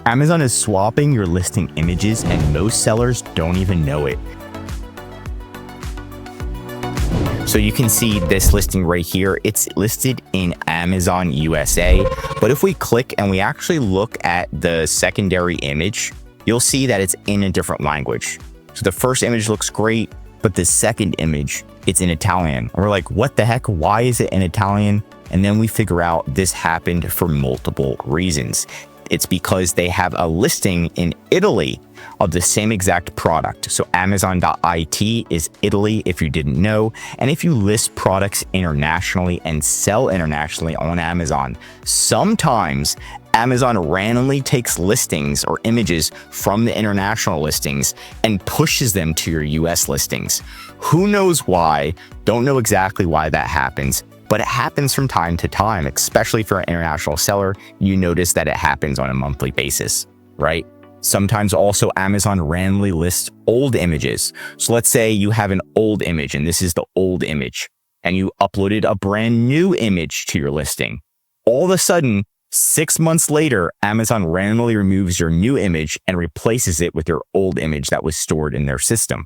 Amazon is swapping your listing images and most sellers don't even know it. So you can see this listing right here. It's listed in Amazon USA, but if we click and we actually look at the secondary image, you'll see that it's in a different language. So the first image looks great, but the second image, it's in Italian. And we're like, what the heck? Why is it in Italian? And then we figure out this happened for multiple reasons. It's because they have a listing in Italy of the same exact product. So Amazon.it is Italy, if you didn't know. And if you list products internationally and sell internationally on Amazon, sometimes Amazon randomly takes listings or images from the international listings and pushes them to your US listings. Who knows why? Don't know exactly why that happens. But it happens from time to time, especially for an international seller. You notice that it happens on a monthly basis, right? Sometimes also Amazon randomly lists old images. So let's say you have an old image and this is the old image and you uploaded a brand new image to your listing. All of a sudden, 6 months later, Amazon randomly removes your new image and replaces it with your old image that was stored in their system.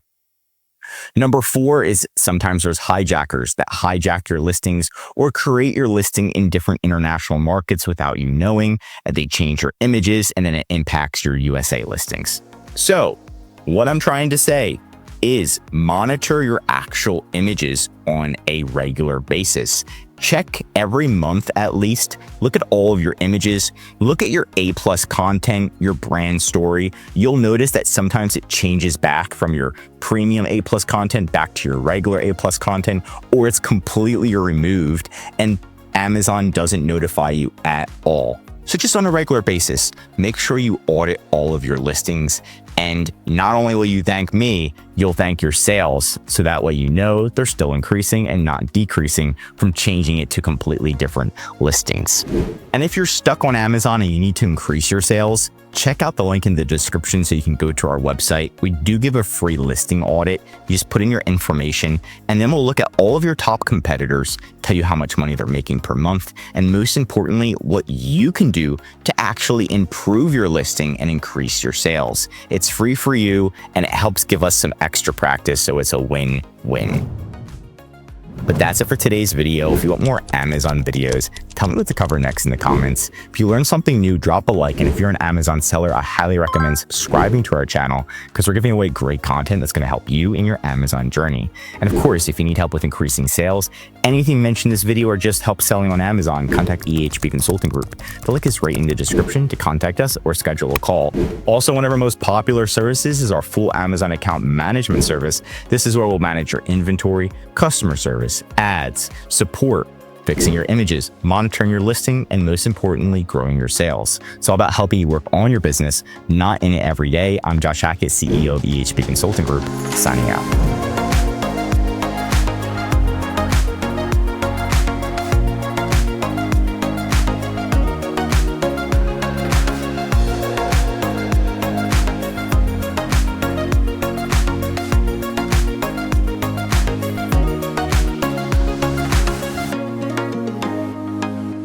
Number 4 is sometimes there's hijackers that hijack your listings or create your listing in different international markets without you knowing, and they change your images and then it impacts your USA listings. So what I'm trying to say is monitor your actual images on a regular basis. Check every month at least. Look at all of your images. Look at your A+ content, your brand story. You'll notice that sometimes it changes back from your premium A+ content back to your regular A+ content, or it's completely removed and Amazon doesn't notify you at all. So just on a regular basis, make sure you audit all of your listings. And not only will you thank me, you'll thank your sales. So that way you know they're still increasing and not decreasing from changing it to completely different listings. And if you're stuck on Amazon and you need to increase your sales, check out the link in the description so you can go to our website. We do give a free listing audit. You just put in your information and then we'll look at all of your top competitors, tell you how much money they're making per month, and most importantly, what you can do to actually improve your listing and increase your sales. It's free for you and it helps give us some extra practice, so it's a win-win. But that's it for today's video. If you want more Amazon videos, tell me what to cover next in the comments. If you learned something new, drop a like. And if you're an Amazon seller, I highly recommend subscribing to our channel because we're giving away great content that's going to help you in your Amazon journey. And of course, if you need help with increasing sales, anything mentioned in this video or just help selling on Amazon, contact EHP Consulting Group. The link is right in the description to contact us or schedule a call. Also, one of our most popular services is our full Amazon account management service. This is where we'll manage your inventory, customer service, ads, support, fixing your images, monitoring your listing, and most importantly, growing your sales. It's all about helping you work on your business, not in it every day. I'm Josh Hackett, CEO of EHP Consulting Group, signing out.